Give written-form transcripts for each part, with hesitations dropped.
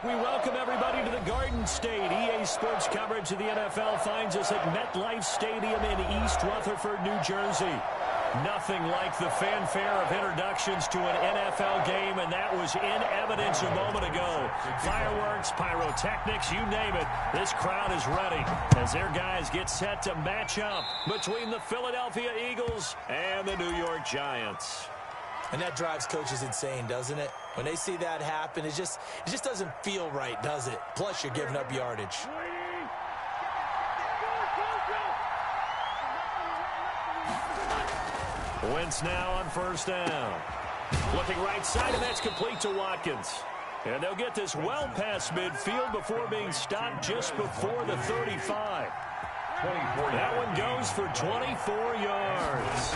We welcome everybody to the Garden State. EA Sports coverage of the NFL finds us at MetLife Stadium in East Rutherford, New Jersey. Nothing like the fanfare of introductions to an NFL game, and that was in evidence a moment ago. Fireworks, pyrotechnics, you name it. This crowd is ready as their guys get set to match up between the Philadelphia Eagles and the New York Giants. And that drives coaches insane, doesn't it? When they see that happen, it just doesn't feel right, does it? Plus, you're giving up yardage. Wentz now on first down. Looking right side, and that's complete to Watkins. And they'll get this well past midfield before being stopped just before the 35. That one goes for 24 yards.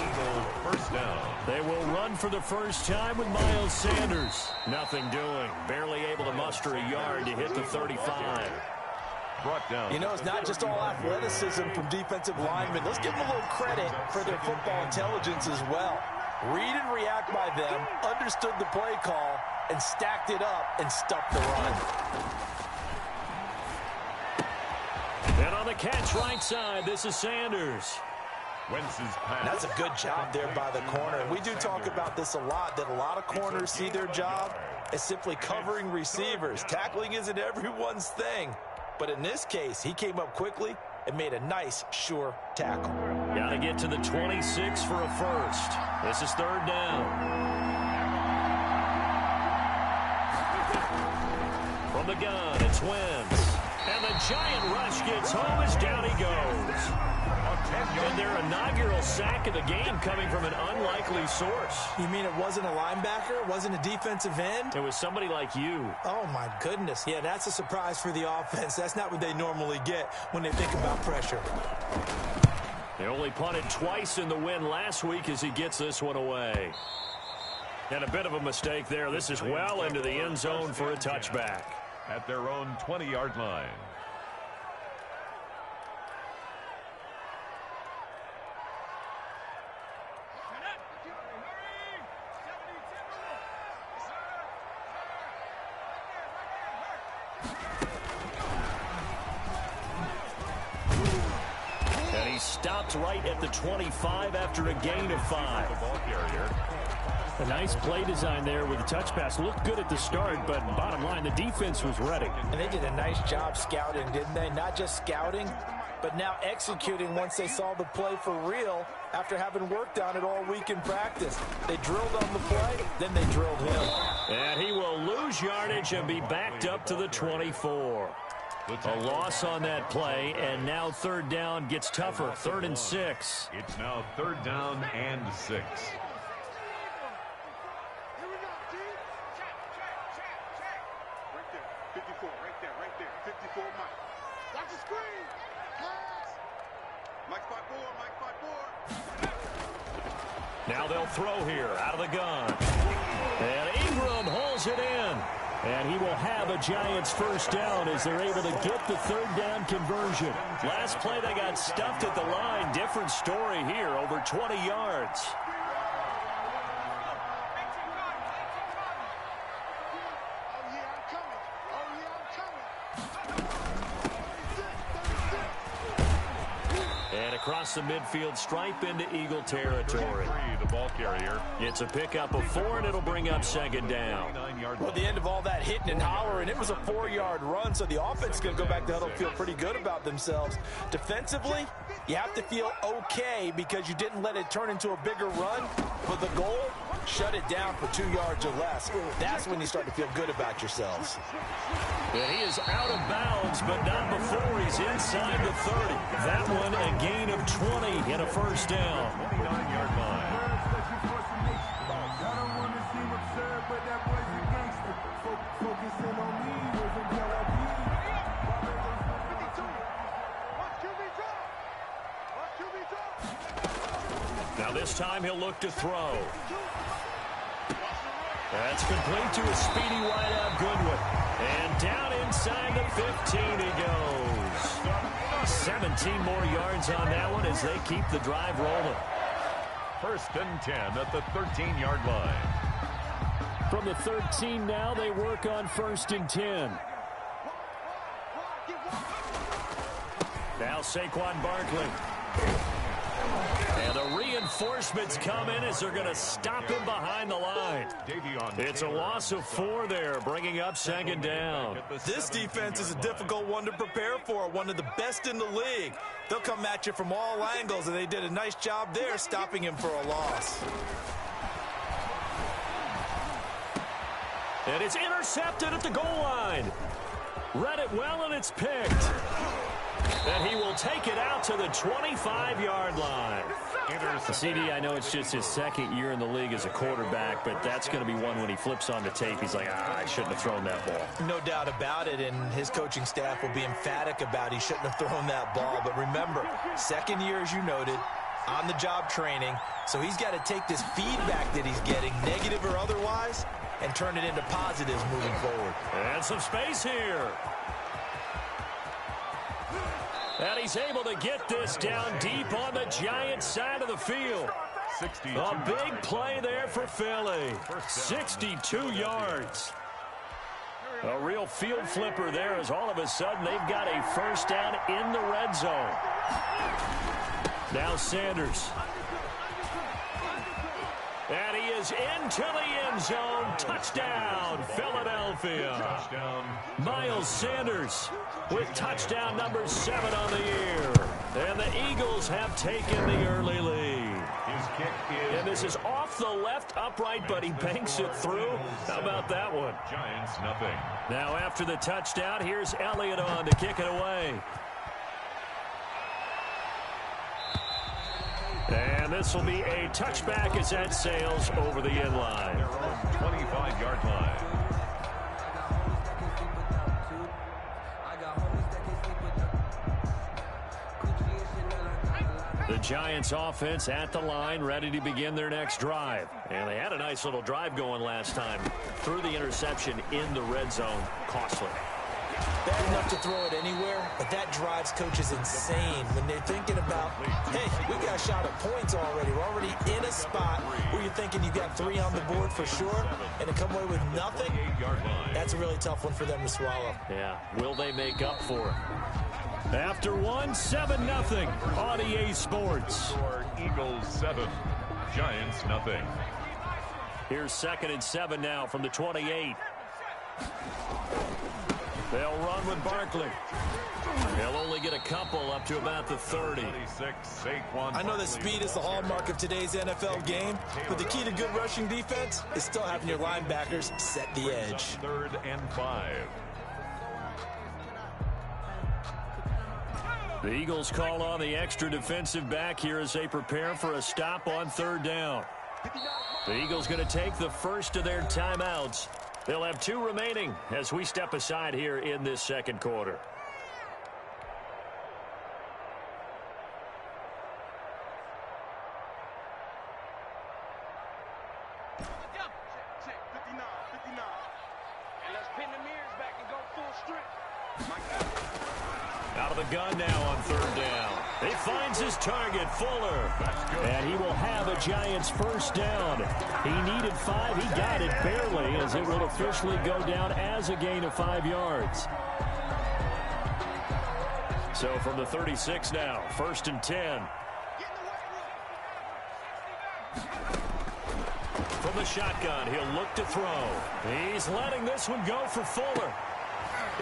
First down. They will run for the first time with Miles Sanders. Nothing doing. Barely able to muster a yard to hit the 35. Brought down. You know, it's not just all athleticism from defensive linemen. Let's give them a little credit for their football intelligence as well. Read and react by them, understood the play call, and stacked it up and stuffed the run. And on the catch right side, this is Sanders. Wentz's pass. That's a good job there by the corner. And we do talk about this a lot, that a lot of corners see their job as simply covering receivers. Tackling isn't everyone's thing. But in this case, he came up quickly and made a nice, sure tackle. Got to get to the 26 for a first. This is third down. From the gun, it's Wentz. And the giant rush gets home as down he goes. And their inaugural sack of the game coming from an unlikely source. You mean it wasn't a linebacker? It wasn't a defensive end? It was somebody like you. Oh, my goodness. Yeah, that's a surprise for the offense. That's not what they normally get when they think about pressure. They only punted twice in the win last week as he gets this one away. And a bit of a mistake there. This is well into the end zone for a touchback. At their own 20-yard line. And he stopped right at the 25 after a gain of 5. The ball carrier. A nice play design there with the touch pass. Looked good at the start, but bottom line, the defense was ready. And they did a nice job scouting, didn't they? Not just scouting, but now executing once they saw the play for real after having worked on it all week in practice. They drilled on the play, then they drilled him. And he will lose yardage and be backed up to the 24. A loss on that play, and now third down gets tougher. 3rd and 6. It's now 3rd down and 6. Now they'll throw here out of the gun. And Ingram hauls it in. And he will have a Giants first down as they're able to get the third down conversion. Last play they got stuffed at the line. Different story here, over 20 yards. And across the midfield stripe into Eagle territory. The ball carrier. It's a pickup of 4, and it'll bring up second down. Well, at the end of all that hitting and hollering, it was a 4-yard run, so the offense is going to go back to huddle, feel pretty good about themselves. Defensively, you have to feel okay because you didn't let it turn into a bigger run. But the goal, shut it down for 2 yards or less. That's when you start to feel good about yourselves. And he is out of bounds, but not before he's inside the 30. That one a gain of 20 and a first down. 29-yard line. Now this time he'll look to throw. That's complete to a speedy wideout Goodwin. And down inside the 15 he goes. 17 more yards on that one as they keep the drive rolling. 1st and 10 at the 13-yard line. From the 13 now, they work on 1st and 10. Saquon Barkley. And the reinforcements come in as they're going to stop him behind the line. It's a loss of 4 there, bringing up second down. This defense is a difficult one to prepare for, one of the best in the league. They'll come at you from all angles, and they did a nice job there stopping him for a loss. And it's intercepted at the goal line. Read it well, and it's picked. And he will take it out to the 25-yard line. CD, I know it's just his second year in the league as a quarterback, but that's going to be one when he flips on the tape. He's like, I shouldn't have thrown that ball. No doubt about it, and his coaching staff will be emphatic about he shouldn't have thrown that ball. But remember, second year, as you noted, on-the-job training, so he's got to take this feedback that he's getting, negative or otherwise, and turn it into positives moving forward. And some space here. And he's able to get this down deep on the Giants side of the field. A big play there for Philly. 62 yards. A real field flipper there as all of a sudden they've got a first down in the red zone. Now Sanders. And he is into the end zone. Touchdown, Philadelphia. Touchdown. Miles Sanders with touchdown number 7 on the year. And the Eagles have taken the early lead. His kick is, and this is off the left upright, but he banks it through. How about that one? Giants nothing. Now after the touchdown, here's Elliott on to kick it away. And this will be a touchback as that sails over the end line. 25-yard line. The Giants offense at the line, ready to begin their next drive. And they had a nice little drive going last time. Threw the interception in the red zone. Costly. Bad enough to throw it anywhere, but that drives coaches insane when they're thinking about, hey, we got a shot at points already. We're already in a spot where you're thinking you've got 3 on the board for sure, and to come away with nothing, that's a really tough one for them to swallow. Yeah, will they make up for it? After one, 7-0 on EA Sports. Eagles 7, Giants nothing. Here's 2nd and 7 now from the 28. They'll run with Barkley. They'll only get a couple up to about the 30. I know that speed is the hallmark of today's NFL game, but the key to good rushing defense is still having your linebackers set the edge. 3rd and 5. The Eagles call on the extra defensive back here as they prepare for a stop on 3rd down. The Eagles going to take the first of their timeouts. They'll have 2 remaining as we step aside here in this second quarter. Out of the gun now on 3rd down. He finds his target, Fuller. And he will have a Giants first down. He needed 5. He got it barely as it will officially go down as a gain of 5 yards. So from the 36 now, 1st and 10. From the shotgun, he'll look to throw. He's letting this one go for Fuller.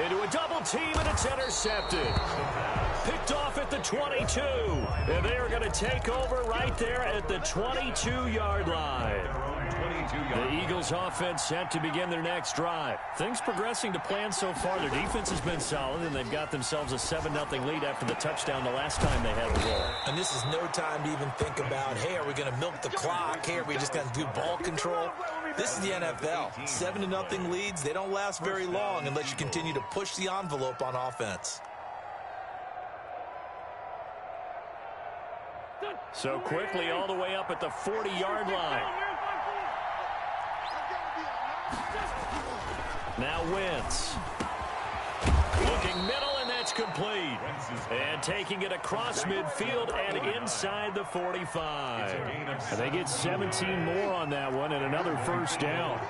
Into a double team, and it's intercepted. Picked off at the 22. And they are going to take over right there at the 22-yard line. The Eagles offense set to begin their next drive. Things progressing to plan so far. Their defense has been solid, and they've got themselves a 7-0 lead after the touchdown the last time they had the ball. And this is no time to even think about, hey, are we going to milk the clock? Hey, are we just going to do ball control? This is the NFL. 7-0 leads, they don't last very long unless you continue to push the envelope on offense. So quickly all the way up at the 40-yard line. Now Wentz. Looking middle, and that's complete. And taking it across midfield and inside the 45. And they get 17 more on that one and another first down.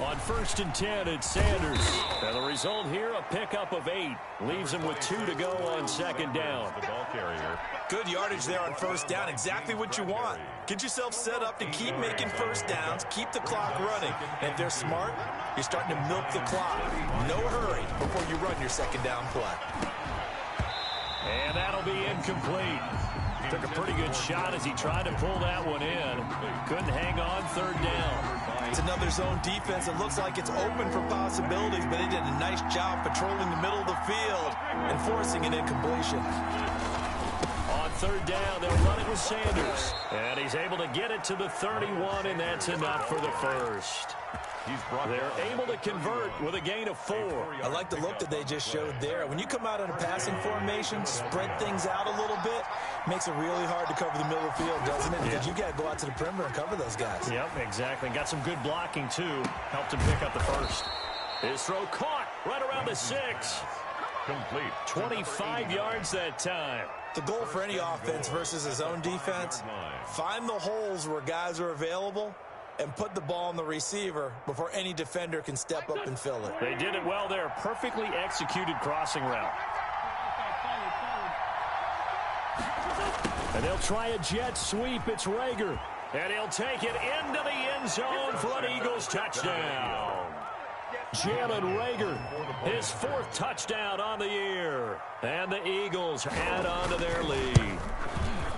On 1st and 10, it's Sanders. And the result here, a pickup of 8. Leaves him with 2 to go on 2nd down. The ball carrier. Good yardage there on 1st down. Exactly what you want. Get yourself set up to keep making 1st downs, keep the clock running. And if they're smart, you're starting to milk the clock. No hurry before you run your 2nd down play. And that'll be incomplete. Took a pretty good shot as he tried to pull that one in. Couldn't hang on 3rd down. It's another zone defense. It looks like it's open for possibilities, but they did a nice job patrolling the middle of the field and forcing an incompletion. On 3rd down, they'll run it with Sanders. And he's able to get it to the 31, and that's enough for the first. They're able to convert with a gain of 4. I like the look that they just showed there. When you come out in a passing formation, spread things out a little bit, makes it really hard to cover the middle of the field, doesn't it? Because you got to go out to the perimeter and cover those guys. Yep, exactly. Got some good blocking, too. Helped him pick up the first. His throw caught right around the 6. Complete. 25 yards that time. The goal for any offense versus his own defense, find the holes where guys are available and put the ball on the receiver before any defender can step up and fill it. They did it well there. Perfectly executed crossing route. And they'll try a jet sweep. It's Rager. And he'll take it into the end zone for an Eagles touchdown. Jalen Rager, his 4th touchdown on the year. And the Eagles add on to their lead.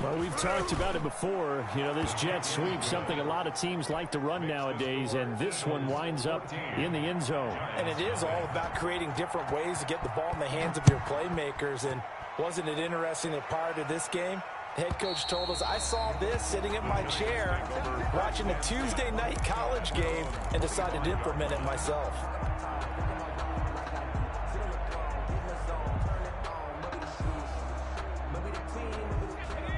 Well, we've talked about it before. You know, this jet sweep, something a lot of teams like to run nowadays, and this one winds up in the end zone. And it is all about creating different ways to get the ball in the hands of your playmakers. And wasn't it interesting that prior to this game, the head coach told us, I saw this sitting in my chair watching a Tuesday night college game and decided to implement it myself.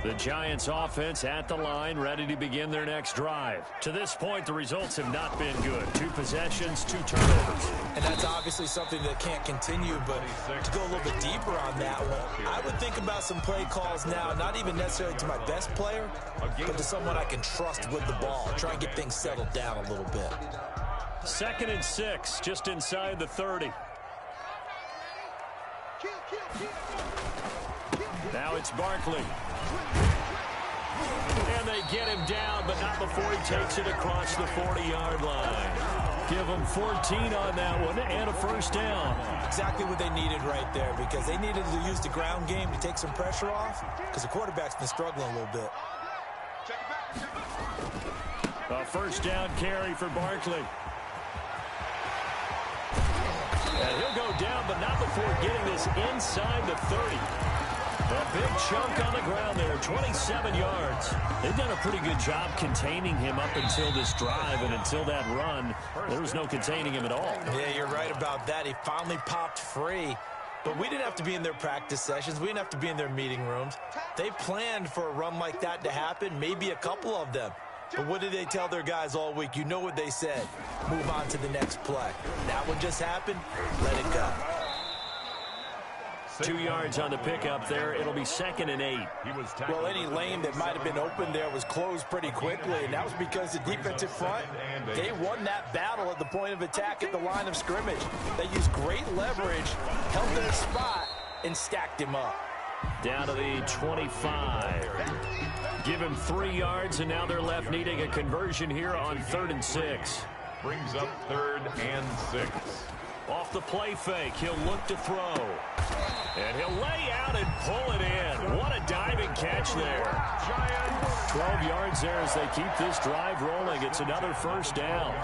The Giants offense at the line, ready to begin their next drive. To this point, the results have not been good. 2 possessions, 2 turnovers. And that's obviously something that can't continue, but to go a little bit deeper on that one, I would think about some play calls now, not even necessarily to my best player, but to someone I can trust with the ball. Try and get things settled down a little bit. 2nd and 6, just inside the 30. Now it's Barkley. And they get him down, but not before he takes it across the 40-yard line. Give them 14 on that one and a 1st down. Exactly what they needed right there, because they needed to use the ground game to take some pressure off, because the quarterback's been struggling a little bit. A 1st down carry for Barkley. And he'll go down, but not before getting this inside the 30. A big chunk on the ground there, 27 yards. They've done a pretty good job containing him up until this drive, and until that run, there was no containing him at all. Yeah, you're right about that. He finally popped free. But we didn't have to be in their practice sessions. We didn't have to be in their meeting rooms. They planned for a run like that to happen, maybe a couple of them. But what did they tell their guys all week? You know what they said. Move on to the next play. That one just happened. Let it go. 2 yards on the pickup there. It'll be 2nd and 8. Well, any lane that might have been open there was closed pretty quickly, and that was because the defensive front, they won that battle at the point of attack at the line of scrimmage. They used great leverage, held their spot, and stacked him up. Down to the 25. Give him 3 yards, and now they're left needing a conversion here on 3rd and 6. Brings up 3rd and 6. Off the play fake, he'll look to throw. And he'll lay out and pull it in. What a diving catch there. 12 yards there as they keep this drive rolling. It's another 1st down.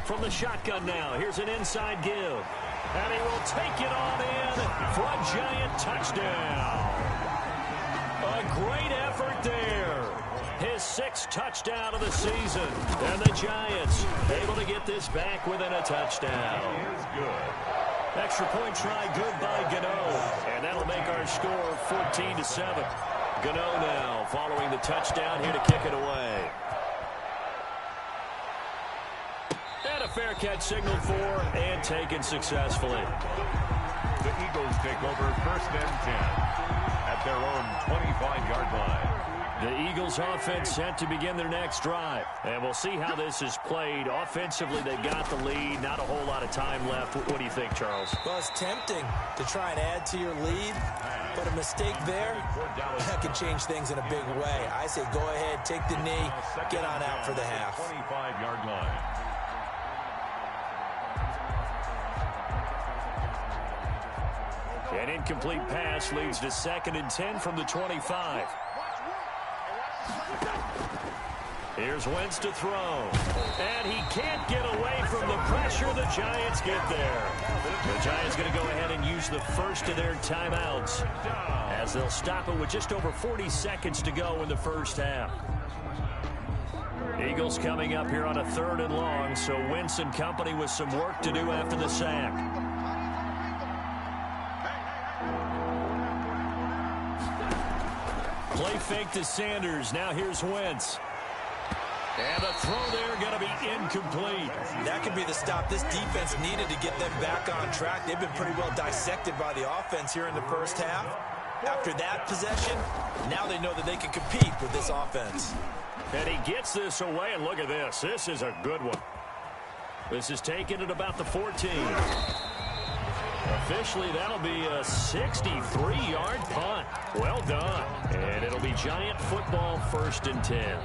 From the shotgun now, here's an inside give. And he will take it on in for a Giant touchdown. A great effort there. His 6th touchdown of the season. And the Giants able to get this back within a touchdown. Good. Extra point try good by Gano. And that'll make our score 14-7. Gano now following the touchdown here to kick it away. And a fair catch signaled for and taken successfully. The Eagles take over 1st and 10 at their own 25-yard line. The Eagles offense set to begin their next drive. And we'll see how this is played. Offensively, they got the lead. Not a whole lot of time left. What do you think, Charles? Well, it's tempting to try and add to your lead, but a mistake there, that can change things in a big way. I say go ahead, take the knee, get on out for the half. 25-yard line. An incomplete pass leads to 2nd and 10 from the 25. Here's Wentz to throw. And he can't get away from the pressure. The Giants get there. The Giants going to go ahead and use the first of their timeouts as they'll stop it with just over 40 seconds to go in the first half. Eagles coming up here on a 3rd and long, so Wentz and company with some work to do after the sack. Play fake to Sanders. Now here's Wentz. And the throw there going to be incomplete. That could be the stop this defense needed to get them back on track. They've been pretty well dissected by the offense here in the first half. After that possession, now they know that they can compete with this offense. And he gets this away, and look at this. This is a good one. This is taken at about the 14. Officially, that'll be a 63-yard punt. Well done. And it'll be Giant football 1st and 10.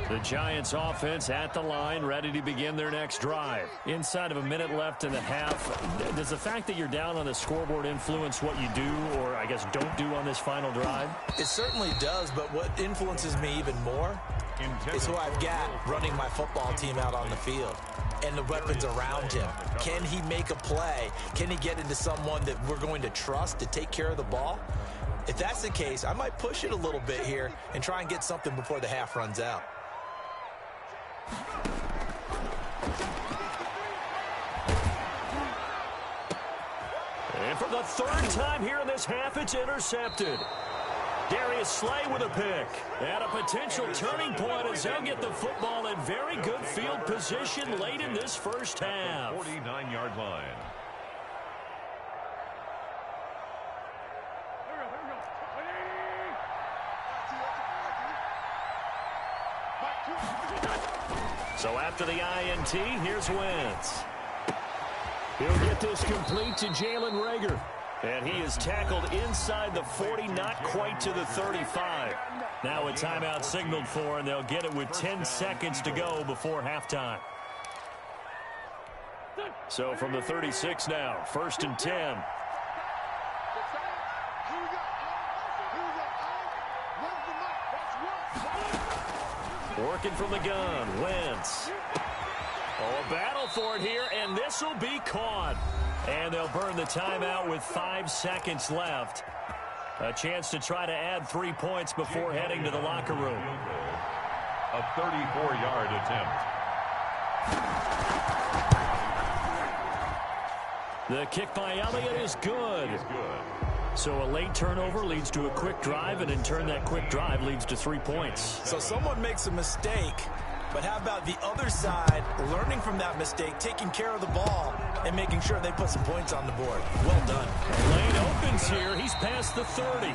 The Giants offense at the line, ready to begin their next drive. Inside of a minute left in the half, does the fact that you're down on the scoreboard influence what you do, or I guess don't do on this final drive? It certainly does, but what influences me even more is who I've got running my football team out on the field and the weapons around him. Can he make a play? Can he get into someone that we're going to trust to take care of the ball? If that's the case, I might push it a little bit here and try and get something before the half runs out. And for the 3rd time here in this half, it's intercepted. Darius Slay with a pick. And a potential turning point as they'll get the football in very good field position late in this first half. 49-yard line. So after the INT, here's Wentz. He'll get this complete to Jalen Reagor. And he is tackled inside the 40, not quite to the 35. Now a timeout signaled for, and they'll get it with 10 seconds to go before halftime. So from the 36 now, 1st and 10. Working from the gun, Wentz. Oh, a battle for it here, and this will be caught. And they'll burn the timeout with 5 seconds left. A chance to try to add 3 points before heading to the locker room. A 34-yard attempt. The kick by Elliott is good. So a late turnover leads to a quick drive, and in turn that quick drive leads to 3 points. So someone makes a mistake, but how about the other side learning from that mistake, taking care of the ball, and making sure they put some points on the board? Well done. Lane opens here. He's past the 30.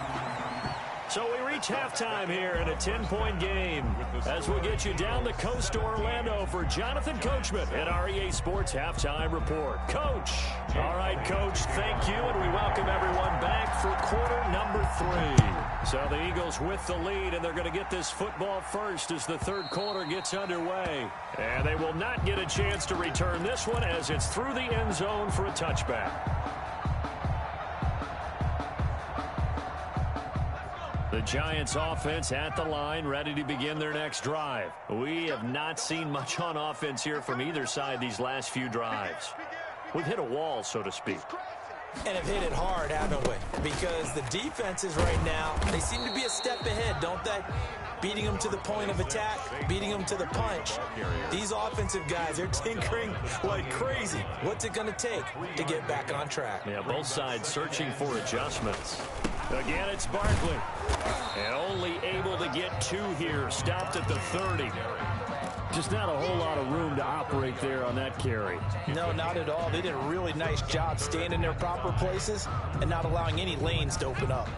So we reach halftime here in a 10-point game as we'll get you down the coast to Orlando for Jonathan Coachman at our EA Sports Halftime Report. Coach. All right, Coach, thank you, and we welcome everyone back for quarter number 3. So the Eagles with the lead, and they're going to get this football first as the 3rd quarter gets underway. And they will not get a chance to return this one as it's through the end zone for a touchback. The Giants offense at the line, ready to begin their next drive. We have not seen much on offense here from either side these last few drives. We've hit a wall, so to speak. And have hit it hard, haven't we? Because the defenses right now, they seem to be a step ahead, don't they? Beating them to the point of attack, beating them to the punch. These offensive guys, they're tinkering like crazy. What's it going to take to get back on track? Yeah, both sides searching for adjustments. Again, it's Barkley. And only able to get 2 here. Stopped at the 30. Just not a whole lot of room to operate there on that carry. No, not at all. They did a really nice job staying in their proper places and not allowing any lanes to open up.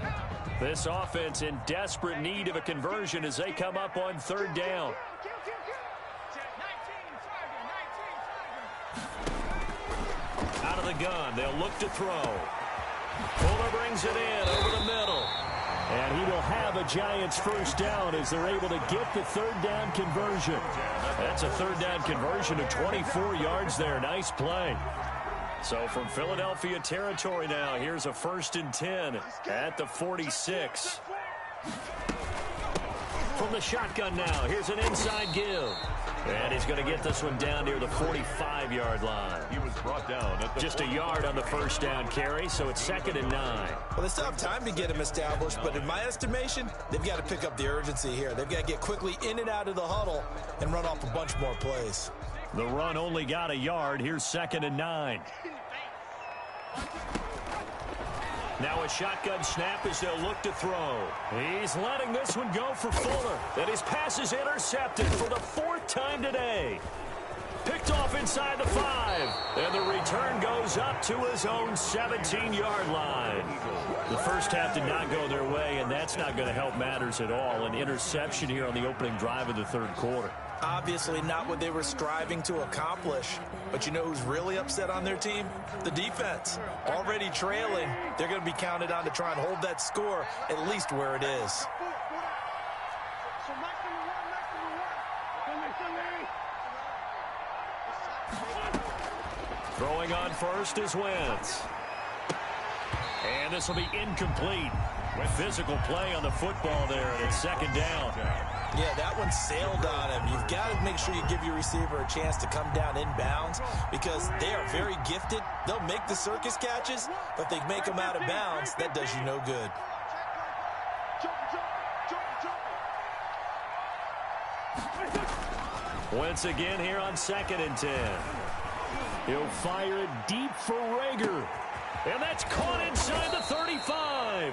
This offense in desperate need of a conversion as they come up on third down. Out of the gun, they'll look to throw. Fuller brings it in over the middle. And he will have a Giants first down as they're able to get the third down conversion. That's a third down conversion of 24 yards there. Nice play. So from Philadelphia territory now, here's a 1st and 10 at the 46. From the shotgun now, here's an inside give. And he's going to get this one down near the 45-yard line. He was brought down at the just a yard on the first down carry, so it's 2nd and 9. Well, they still have time to get him established, but in my estimation, they've got to pick up the urgency here. They've got to get quickly in and out of the huddle and run off a bunch more plays. The run only got a yard. Here's 2nd and 9. Now a shotgun snap as they'll look to throw. He's letting this one go for Fuller. And his pass is intercepted for the 4th time today. Picked off inside the 5. And the return goes up to his own 17-yard line. The first half did not go their way, and that's not going to help matters at all. An interception here on the opening drive of the third quarter. Obviously not what they were striving to accomplish. But you know who's really upset on their team? The defense. Already trailing, they're going to be counted on to try and hold that score at least where it is. Throwing on first is Wentz. And this will be incomplete. With physical play on the football there, and it's 2nd down. Yeah, that one sailed on him. You've got to make sure you give your receiver a chance to come down inbounds because they are very gifted. They'll make the circus catches, but if they make them out of bounds, that does you no good. Once again here on 2nd and 10. He'll fire it deep for Rager. And that's caught inside the 35.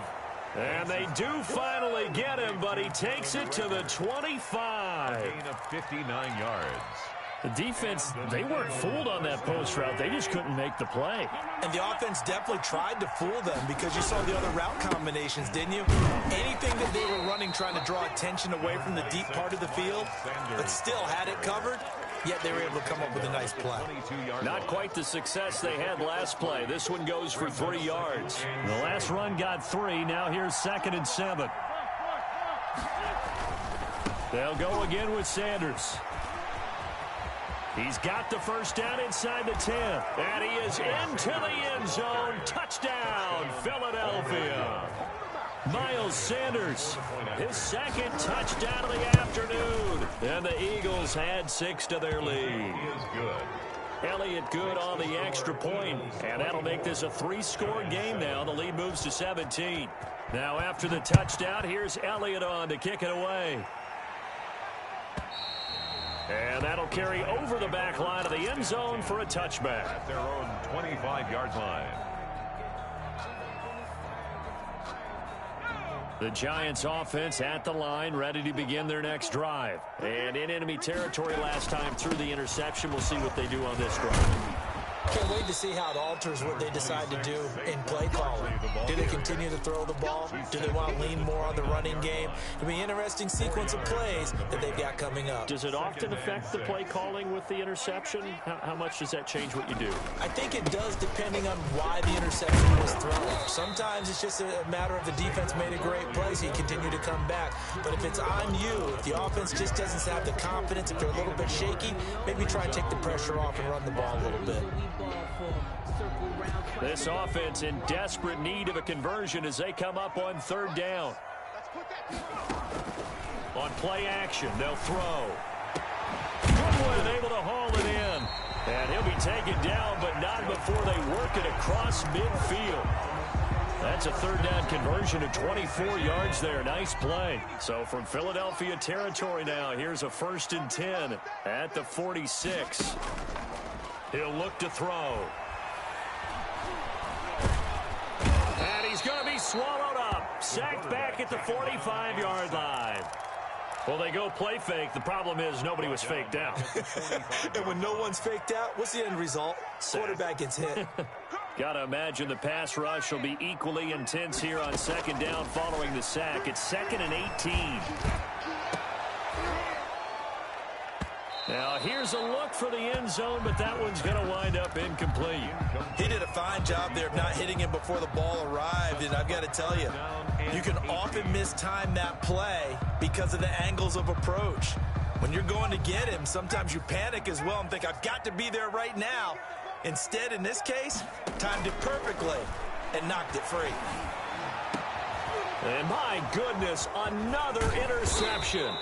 And they do finally get him, but he takes it to the 25. gain of 59 yards. The defense, they weren't fooled on that post route. They just couldn't make the play. And the offense definitely tried to fool them because you saw the other route combinations, didn't you? Anything that they were running trying to draw attention away from the deep part of the field, but still had it covered, yet they were able to come up with a nice play. Not quite the success they had last play. This one goes for 3 yards. The last run got 3. Now here's 2nd and 7. They'll go again with Sanders. He's got the first down inside the 10. And he is into the end zone. Touchdown, Philadelphia. Miles Sanders, his 2nd touchdown of the afternoon. And the Eagles had 6 to their lead. He is good. Elliott good on the extra point. And that'll make this a 3-score game now. The lead moves to 17. Now after the touchdown, here's Elliott on to kick it away. And that'll carry over the back line of the end zone for a touchback. At their own 25-yard line. The Giants offense at the line, ready to begin their next drive. And in enemy territory last time through the interception. We'll see what they do on this drive. Can't wait to see how it alters what they decide to do in play calling. Do they continue to throw the ball? Do they want to lean more on the running game? It'll be an interesting sequence of plays that they've got coming up. Does it often affect the play calling with the interception? How much does that change what you do? I think it does depending on why the interception was thrown. Sometimes it's just a matter of the defense made a great play, so you continue to come back. But if it's on you, if the offense just doesn't have the confidence, if they're a little bit shaky, maybe try and take the pressure off and run the ball a little bit. This offense in desperate need of a conversion as they come up on third down. On play action, they'll throw. Goodwin able to haul it in. And he'll be taken down, but not before they work it across midfield. That's a third down conversion of 24 yards there. Nice play. So from Philadelphia territory now, here's a 1st and 10 at the 46. He'll look to throw. And he's going to be swallowed up. Sacked back at the 45-yard line. Well, they go play fake. The problem is nobody was faked out. And when no one's faked out, what's the end result? Quarterback gets hit. Got to imagine the pass rush will be equally intense here on second down following the sack. It's 2nd and 18. Now, here's a look for the end zone, but that one's going to wind up incomplete. He did a fine job there of not hitting him before the ball arrived, and I've got to tell you, you can often mistime that play because of the angles of approach. When you're going to get him, sometimes you panic as well and think, I've got to be there right now. Instead, in this case, timed it perfectly and knocked it free. And my goodness, another interception.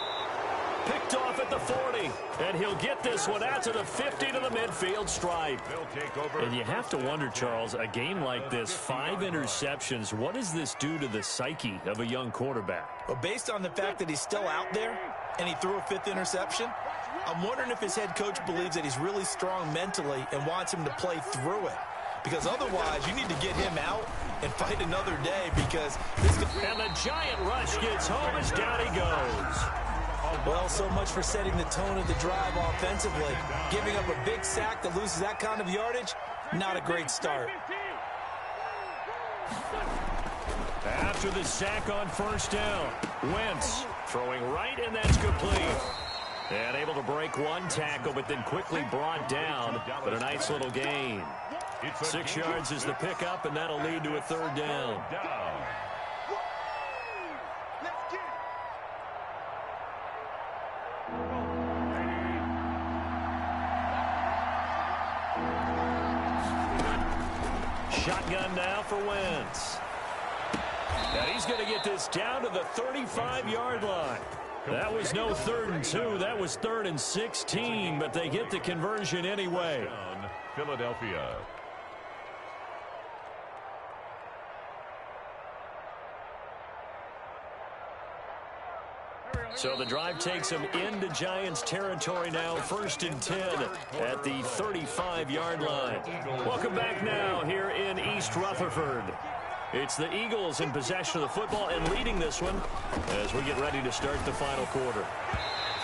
Picked off at the 40, and he'll get this one out to the 50 to the midfield stripe. And you have to wonder, Charles, a game like this, 5 interceptions, what does this do to the psyche of a young quarterback? Well, based on the fact that he's still out there and he threw a 5th interception, I'm wondering if his head coach believes that he's really strong mentally and wants him to play through it. Because otherwise, you need to get him out and fight another day because this could... And the giant rush gets home as down he goes. Well, so much for setting the tone of the drive offensively. Giving up a big sack that loses that kind of yardage, not a great start. After the sack on first down, Wentz throwing right, and that's complete. And able to break one tackle, but then quickly brought down. But a nice little gain. 6 yards is the pickup, and that'll lead to a 3rd down. Shotgun now for Wentz. And he's going to get this down to the 35-yard line. That was no 3rd and 2. That was 3rd and 16, but they get the conversion anyway. Philadelphia. So the drive takes them into Giants territory now, 1st and 10 at the 35-yard line. Welcome back now here in East Rutherford. It's the Eagles in possession of the football and leading this one as we get ready to start the final quarter.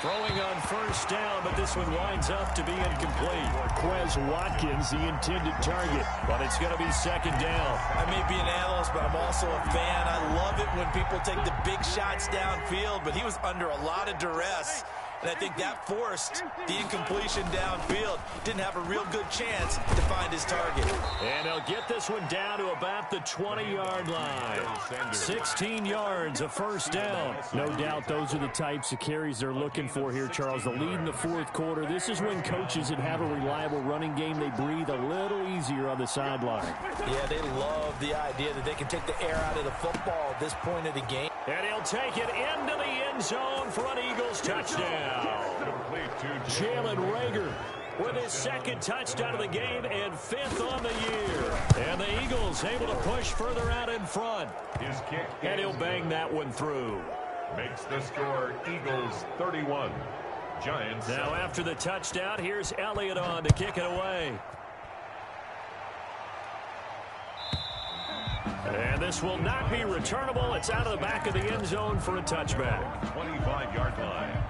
Throwing on first down, but this one winds up to be incomplete. Quez Watkins, the intended target, but it's going to be 2nd down. I may be an analyst, but I'm also a fan. I love it when people take the big shots downfield, but he was under a lot of duress. And I think that forced the incompletion downfield. Didn't have a real good chance to find his target. And they'll get this one down to about the 20-yard line. 16 yards, a first down. No doubt those are the types of carries they're looking for here, Charles. The lead in the 4th quarter. This is when coaches that have a reliable running game, they breathe a little easier on the sideline. Yeah, they love the idea that they can take the air out of the football at this point of the game. And he'll take it into the end zone for an Eagles touchdown. Jalen Reagor with his 2nd touchdown of the game and 5th on the year. And the Eagles able to push further out in front. His kick, and he'll bang that one through. Makes the score Eagles 31. Giants. Now after the touchdown, here's Elliott on to kick it away. And this will not be returnable. It's out of the back of the end zone for a touchback. 25-yard line.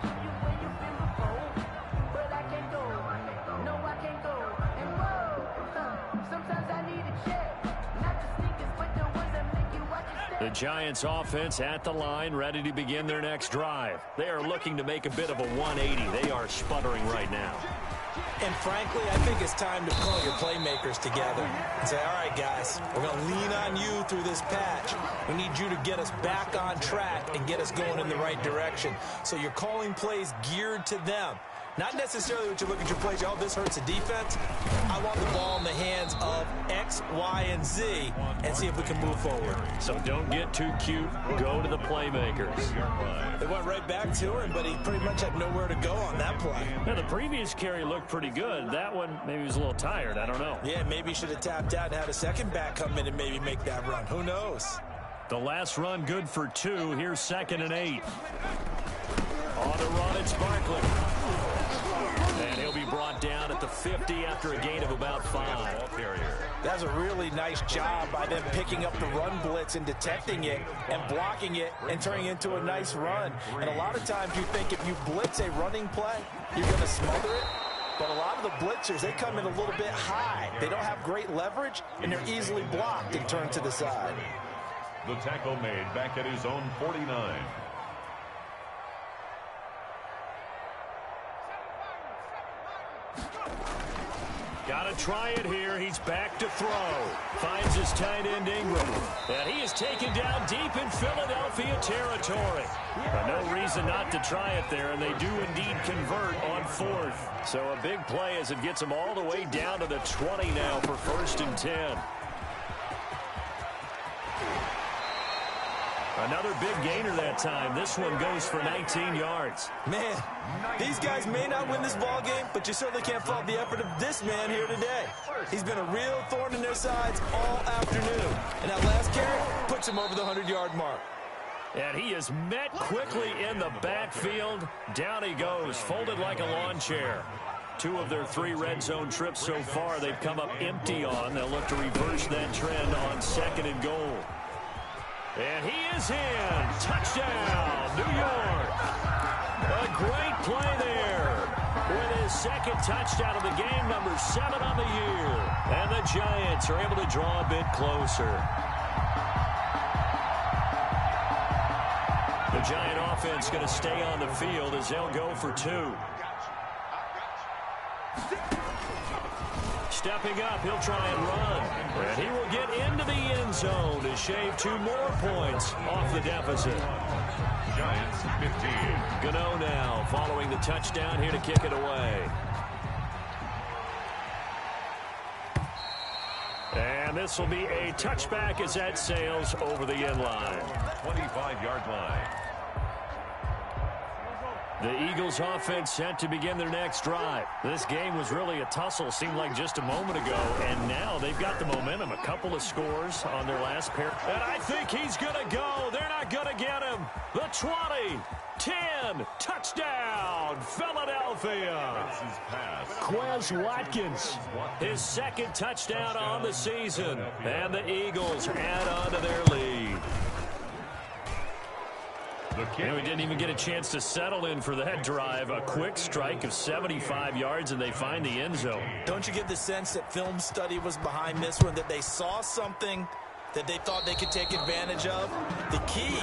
The Giants offense at the line, ready to begin their next drive. They are looking to make a bit of a 180. They are sputtering right now. And frankly, I think it's time to call your playmakers together and say, all right, guys, we're going to lean on you through this patch. We need you to get us back on track and get us going in the right direction. So you're calling plays geared to them. Not necessarily what you look at your plays, oh, this hurts the defense. I want the ball in the hands of X, Y, and Z and see if we can move forward. So don't get too cute. Go to the playmakers. They went right back to him, but he pretty much had nowhere to go on that play. Now, the previous carry looked pretty good. That one, maybe he was a little tired. I don't know. Yeah, maybe he should have tapped out and had a second back come in and maybe make that run. Who knows? The last run good for 2. Here's 2nd and 8. On the run, it's Barkley. And he'll be brought down at the 50 after a gain of about 5. That's a really nice job by them picking up the run blitz and detecting it and blocking it and turning it into a nice run. And a lot of times you think if you blitz a running play, you're going to smother it. But a lot of the blitzers, they come in a little bit high. They don't have great leverage, and they're easily blocked and turned to the side. The tackle made back at his own 49. Got to try it here. He's back to throw. Finds his tight end Ingram. And he is taken down deep in Philadelphia territory. But no reason not to try it there, and they do indeed convert on 4th. So a big play as it gets them all the way down to the 20 now for 1st and 10. Another big gainer that time. This one goes for 19 yards. Man, these guys may not win this ball game, but you certainly can't fault the effort of this man here today. He's been a real thorn in their sides all afternoon. And that last carry puts him over the 100-yard mark. And he is met quickly in the backfield. Down he goes, folded like a lawn chair. 2 of their 3 red zone trips so far they've come up empty on. They'll look to reverse that trend on 2nd and goal. And he is in. Touchdown, New York. A great play there with his 2nd touchdown of the game, number 7 on the year. And the Giants are able to draw a bit closer. The Giant offense going to stay on the field as they'll go for 2. Stepping up, he'll try and run. And he will get into the end zone to shave 2 more points off the deficit. Giants 15. Gano now following the touchdown here to kick it away. And this will be a touchback as that sails over the end line. 25-yard line. The Eagles offense set to begin their next drive. This game was really a tussle, seemed like just a moment ago, and now they've got the momentum. A couple of scores on their last pair. And I think he's going to go. They're not going to get him. The 20, 10, touchdown, Philadelphia. Quez Watkins, his 2nd touchdown on the season, and the Eagles add on to their lead. And we didn't even get a chance to settle in for that drive. A quick strike of 75 yards, and they find the end zone. Don't you get the sense that film study was behind this one, that they saw something that they thought they could take advantage of? The key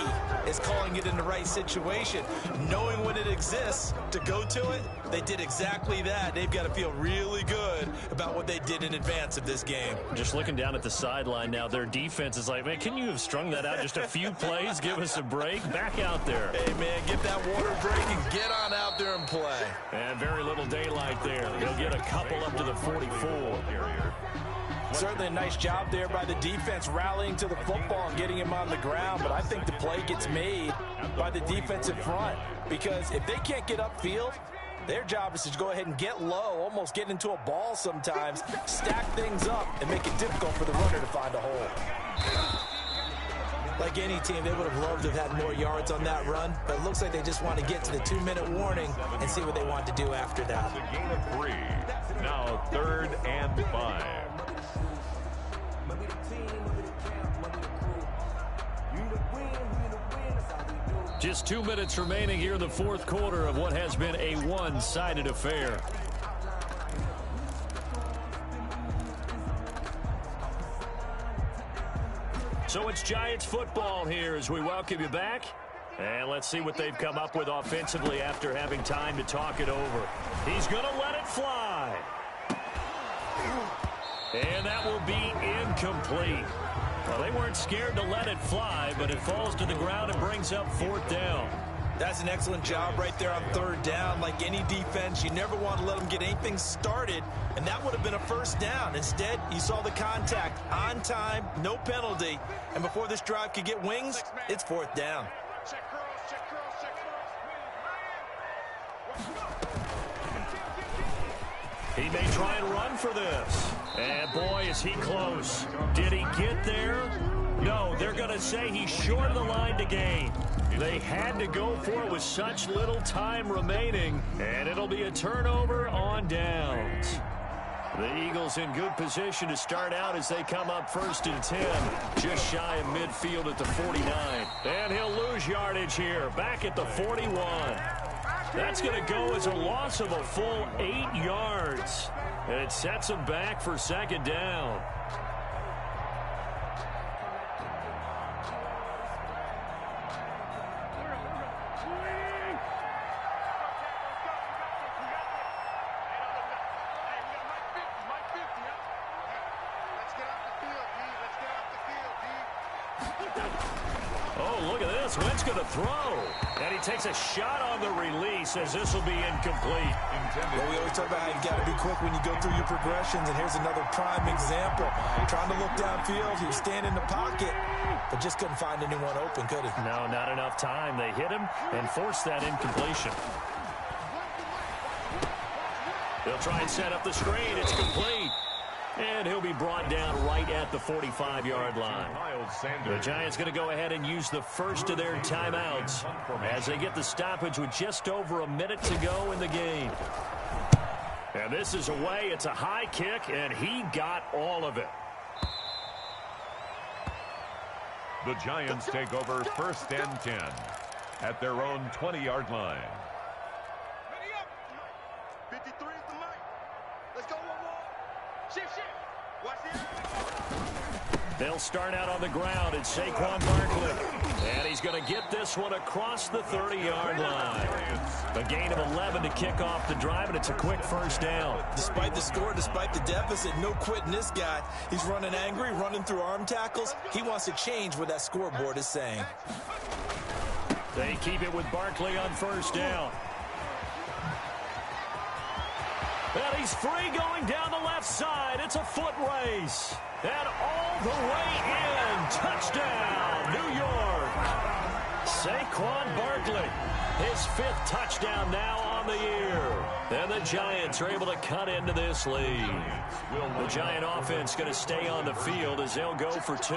is calling it in the right situation, knowing when it exists to go to it. They did exactly that. They've got to feel really good about what they did in advance of this game. Just looking down at the sideline now, their defense is like, man, can you have strung that out just a few plays? Give us a break. Back out there. Hey, man, get that water break and get on out there and play. And very little daylight there. They'll get a couple up to the 44. Certainly a nice job there by the defense rallying to the football and getting him on the ground, but I think the play gets made by the defensive front, because if they can't get upfield, their job is to go ahead and get low, almost get into a ball sometimes, stack things up, and make it difficult for the runner to find a hole. Like any team, they would have loved to have had more yards on that run, but it looks like they just want to get to the 2-minute warning and see what they want to do after that. A gain of 3. Now 3rd and 5. Just 2 minutes remaining here in the 4th quarter of what has been a one-sided affair. So it's Giants football here as we welcome you back. And let's see what they've come up with offensively after having time to talk it over. He's going to let it fly. And that will be incomplete. Well, they weren't scared to let it fly, but it falls to the ground and brings up 4th down. That's an excellent job right there on 3rd down. Like any defense, you never want to let them get anything started, and that would have been a 1st down. Instead, you saw the contact on time, no penalty, and before this drive could get wings, it's 4th down. He may try and run for this. And boy, is he close. Did he get there? No, they're going to say he's short of the line to gain. They had to go for it with such little time remaining, and it'll be a turnover on downs. The Eagles in good position to start out as they come up 1st and 10. Just shy of midfield at the 49. And he'll lose yardage here. Back at the 41. That's going to go as a loss of a full 8 yards. And it sets him back for 2nd down. Wentz going to throw, and he takes a shot on the release as this will be incomplete. Well, we always talk about how you got to be quick when you go through your progressions, and here's another prime example. Trying to look downfield, he was standing in the pocket, but just couldn't find anyone open, could he? No, not enough time. They hit him and forced that incompletion. They'll try and set up the screen. It's complete. And he'll be brought down right at the 45-yard line. The Giants going to go ahead and use the first of their timeouts as they get the stoppage with just over a minute to go in the game. And this is away. It's a high kick, and he got all of it. The Giants take over 1st and 10 at their own 20-yard line. 53 is the mic. Let's go one more. Shift. Watch this. They'll start out on the ground. It's Saquon Barkley. And he's going to get this one across the 30-yard line. A gain of 11 to kick off the drive, and it's a quick 1st down. Despite the score, despite the deficit, no quitting this guy. He's running angry, running through arm tackles. He wants to change what that scoreboard is saying. They keep it with Barkley on 1st down. And he's free going down the left side. It's a foot race. And all the way in. Touchdown, New York. Saquon Barkley. His 5th touchdown now on the year. And the Giants are able to cut into this lead. The Giant offense going to stay on the field as they'll go for 2.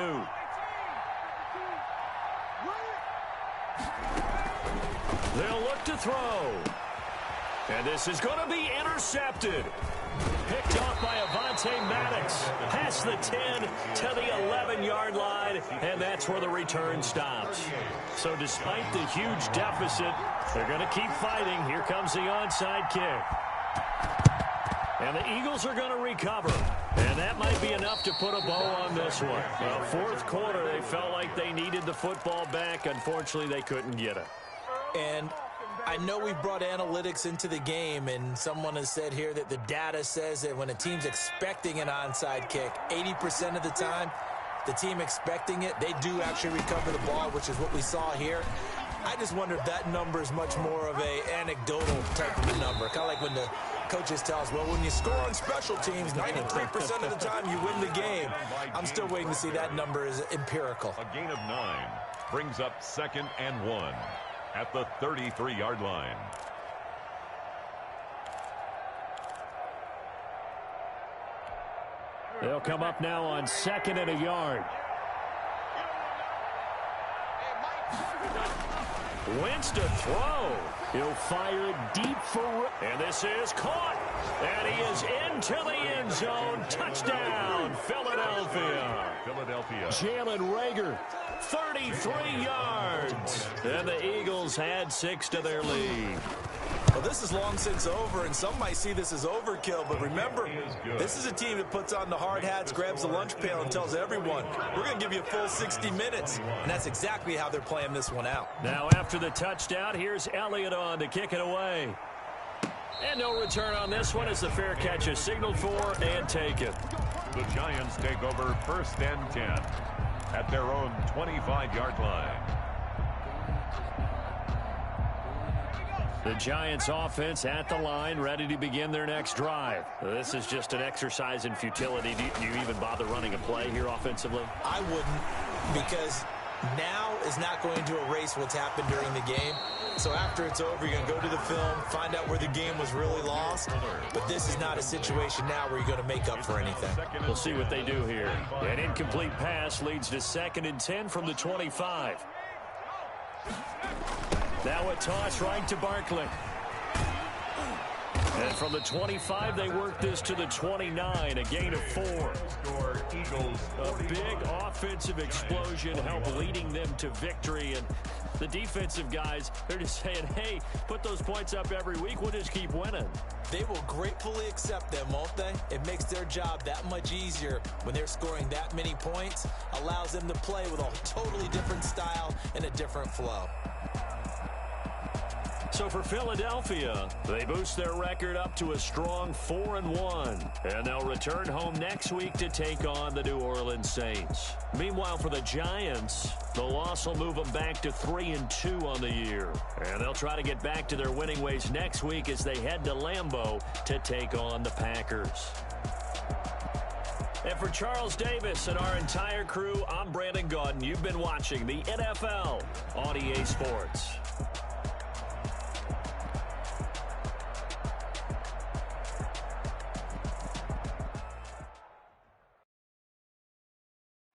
They'll look to throw. And this is going to be intercepted. Picked off by Avonte Maddox. Past the 10 to the 11-yard line. And that's where the return stops. So despite the huge deficit, they're going to keep fighting. Here comes the onside kick. And the Eagles are going to recover. And that might be enough to put a bow on this one. Well, 4th quarter, they felt like they needed the football back. Unfortunately, they couldn't get it. And I know we brought analytics into the game, and someone has said here that the data says that when a team's expecting an onside kick, 80% of the time, the team expecting it, they do actually recover the ball, which is what we saw here. I just wonder if that number is much more of a anecdotal type of a number. Kind of like when the coaches tell us, well, when you score on special teams, 93% of the time you win the game. I'm still waiting to see that number is empirical. A gain of 9 brings up 2nd and 1. At the 33-yard line. They'll come up now on 2nd and a yard. Wentz to throw. He'll fire it deep for... And this is caught. And he is into the end zone. Touchdown, Philadelphia. Jalen Reagor, 33 yards. And the Eagles add 6 to their lead. Well, this is long since over, and some might see this as overkill, but remember, this is a team that puts on the hard hats, grabs the lunch pail, and tells everyone, we're going to give you a full 60 minutes, and that's exactly how they're playing this one out. Now, after the touchdown, here's Elliott on to kick it away. And no return on this one as the fair catch is signaled for and taken. The Giants take over 1st and 10 at their own 25-yard line. The Giants offense at the line, ready to begin their next drive. This is just an exercise in futility. Do you even bother running a play here offensively? I wouldn't, because now is not going to erase what's happened during the game. So after it's over, you're going to go to the film, find out where the game was really lost. But this is not a situation now where you're going to make up for anything. We'll see what they do here. An incomplete pass leads to 2nd and 10 from the 25. Now a toss right to Barkley. And from the 25, they work this to the 29, a gain of 4. A big offensive explosion helped leading them to victory. And the defensive guys, they're just saying, hey, put those points up every week. We'll just keep winning. They will gratefully accept them, won't they? It makes their job that much easier when they're scoring that many points. Allows them to play with a totally different style and a different flow. So for Philadelphia, they boost their record up to a strong 4-1. And they'll return home next week to take on the New Orleans Saints. Meanwhile, for the Giants, the loss will move them back to 3-2 on the year. And they'll try to get back to their winning ways next week as they head to Lambeau to take on the Packers. And for Charles Davis and our entire crew, I'm Brandon Gaudin. You've been watching the NFL on EA Sports.